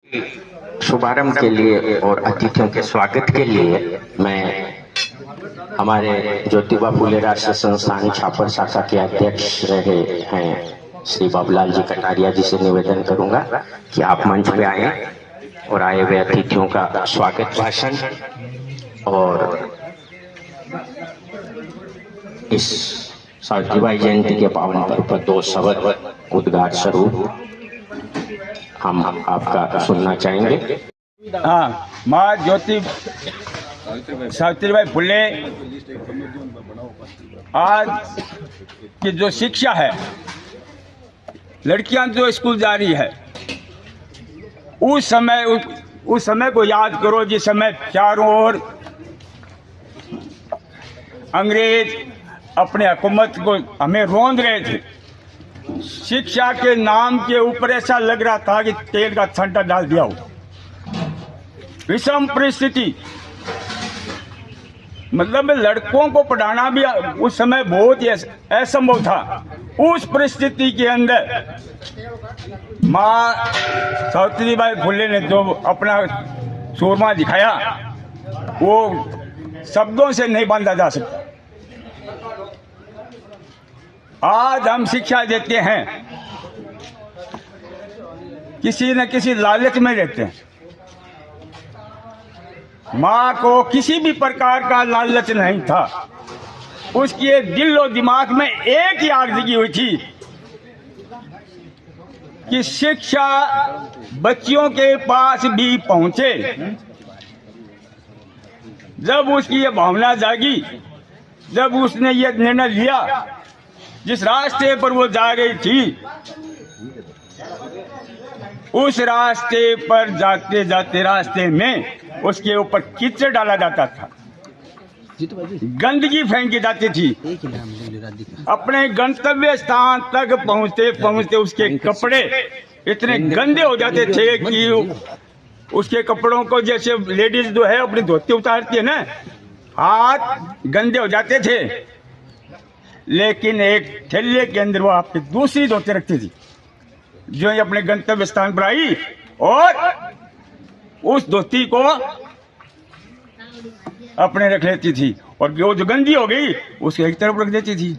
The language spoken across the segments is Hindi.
शुभारंभ के लिए और अतिथियों के स्वागत के लिए मैं हमारे ज्योतिबा फुले राष्ट्रीय संस्थान छापर शाखा के अध्यक्ष रहे हैं श्री बाबूलाल जी कटारिया जी से निवेदन करूंगा कि आप मंच पे आए और आए हुए अतिथियों का स्वागत भाषण और इस सावित्रीबाई जयंती के पावन पर्व पर 2 शब्द उद्गार स्वरूप हम आपका सुनना चाहेंगे। हाँ, माँ ज्योति सावित्रीबाई फुले आज की जो शिक्षा है, लड़कियां जो स्कूल जा रही है, उस समय को याद करो जिस समय चारों ओर अंग्रेज अपने हुकूमत को हमें रोंद रहे थे। शिक्षा के नाम के ऊपर ऐसा लग रहा था कि तेल का छंटा डाल दिया हो। विषम परिस्थिति, मतलब लड़कों को पढ़ाना भी उस समय बहुत ही असंभव था। उस परिस्थिति के अंदर माँ सावित्रीबाई फुले ने जो अपना सूरमा दिखाया वो शब्दों से नहीं बांधा जा सकता। आज हम शिक्षा देते हैं, किसी न किसी लालच में रहते हैं। माँ को किसी भी प्रकार का लालच नहीं था। उसके दिल और दिमाग में एक ही आग जगी हुई थी कि शिक्षा बच्चियों के पास भी पहुंचे। जब उसकी ये भावना जागी, जब उसने ये निर्णय लिया, जिस रास्ते पर वो जा रही थी, उस रास्ते पर जाते जाते रास्ते में उसके ऊपर कीचड़ डाला जाता था, गंदगी फेंकी जाती थी। अपने गंतव्य स्थान तक पहुंचते पहुंचते उसके कपड़े इतने गंदे हो जाते थे कि उसके कपड़ों को, जैसे लेडीज जो है अपनी धोती उतारती है ना, हाथ गंदे हो जाते थे। लेकिन एक थैले के अंदर वो आपकी दूसरी धोती रखती थी, जो ही अपने गंतव्य स्थान पर आई और उस धोती को अपने रख लेती थी और वो जो गंदी हो गई उसको एक तरफ रख देती थी।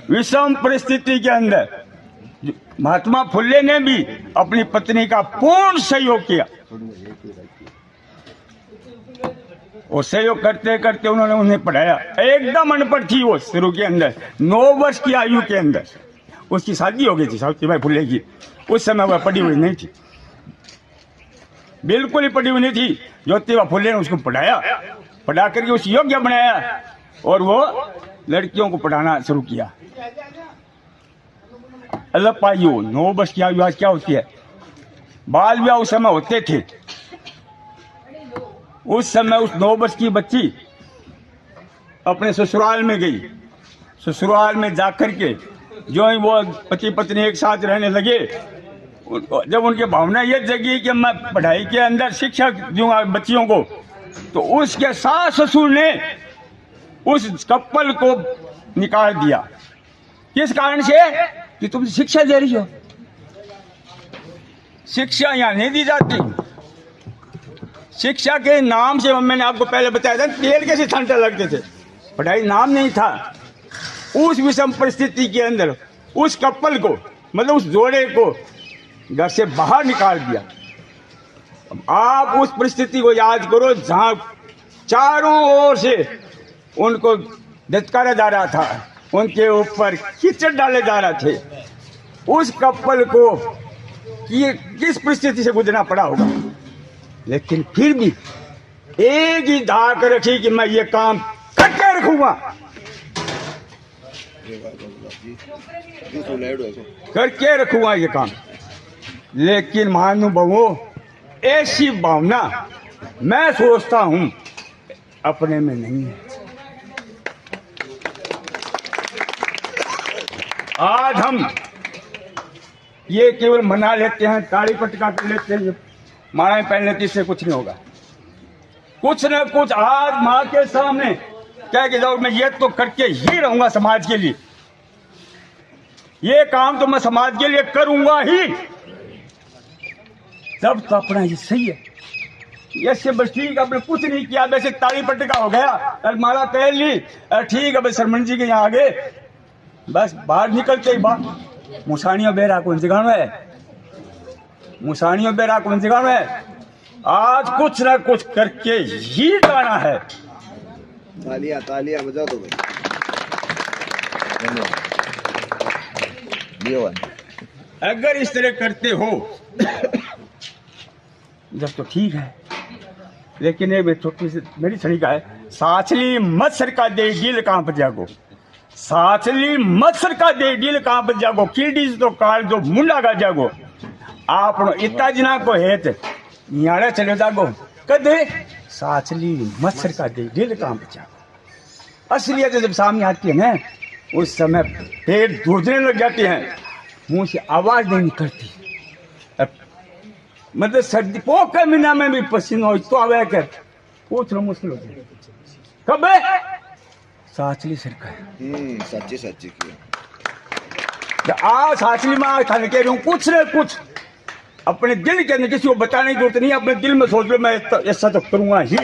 विषम परिस्थिति के अंदर महात्मा फुले ने भी अपनी पत्नी का पूर्ण सहयोग किया और सहयोग करते करते उन्होंने उन्हें पढ़ाया। एकदम अनपढ़ थी वो शुरू के अंदर, 9 वर्ष की आयु के अंदर उसकी शादी हो गई थी सावित्रीबाई फुले की। उस समय वह पढ़ी हुई नहीं थी, बिल्कुल ही पढ़ी हुई नहीं थी। ज्योतिबा फुले ने उसको पढ़ाया, पढ़ा करके उस योग्य बनाया और वो लड़कियों को पढ़ाना शुरू किया। अलग पाइयो 9 वर्ष की आयु आज क्या होती है। बाल विवाह उस समय होते थे। उस समय उस 9 वर्ष की बच्ची अपने ससुराल में गई। ससुराल में जाकर के जो ही वो पति पत्नी एक साथ रहने लगे, जब उनकी भावना ये जगी कि मैं पढ़ाई के अंदर शिक्षा दूंगा बच्चियों को, तो उसके सास ससुर ने उस कपल को निकाल दिया। किस कारण से? कि तुम शिक्षा दे रही हो। शिक्षा यहाँ नहीं दी जाती। शिक्षा के नाम से मैंने आपको पहले बताया था तेल के छंटे लगते थे, पढ़ाई नाम नहीं था। उस विषम परिस्थिति के अंदर उस कपल को, मतलब उस जोड़े को घर से बाहर निकाल दिया। आप उस परिस्थिति को याद करो जहां चारों ओर से उनको धत्कारा जा रहा था, उनके ऊपर कीचड़ डाले जा रहे थे। उस कपल को किस परिस्थिति से गुजरना पड़ा होगा, लेकिन फिर भी एक ही धाक रखी कि मैं ये काम करके रखूंगा, करके रखूंगा ये काम। लेकिन महानुभावों, ऐसी भावना मैं सोचता हूं अपने में नहीं है। आज हम ये केवल मना लेते हैं, ताड़ी पटका कर लेते हैं, मालाएं पहन लेती, इससे कुछ नहीं होगा। कुछ न कुछ आज माँ के सामने कह के जाओ, मैं ये तो करके ही रहूंगा समाज के लिए, ये काम तो मैं समाज के लिए करूंगा ही। सब तो अपना ये सही है, ऐसे बस ठीक है, आपने कुछ नहीं किया, वैसे ताली पटका हो गया और माला पहन ली, ठीक है बस सरमन जी के यहाँ आ गए, बस बाहर निकलते ही बात मुसानियों बेरा कौन जगानो है, मुसानियों बेरा कौन जगानो है, आज कुछ ना कुछ करके ही गाना है। तालियां तालियां बजा दो भाई। धन्यवाद। अगर इस तरह करते हो जब तो ठीक है, लेकिन एक छोटी सी मेरी सलीका है, साचली मत सरका दे दिल कहाँ पर जागो, साचली मत सरका दे दिल कहाँ पर जागो, कीड़ी तो काल जो मुंडा का जागो, आप इतना जना को है यारा चले जागो कदे, साचली मत सरका दे दिल कहाँ पर जागो। असलियत जब सामने आती है ना, उस समय पेट धुरने लग जाते हैं, मुंह से आवाज नहीं निकलती, मतलब सर्दी पोख के महीना में भी पसीना हो तो आवे कर पूछ लो मुश्किल हो जाए कब है साचली सरकार सच्ची सच्ची की आ साचली में खाने के रूम कुछ न कुछ अपने दिल के अंदर किसी को बताने की जरूरत नहीं, अपने दिल में सोच लो मैं ऐसा तो करूंगा ही।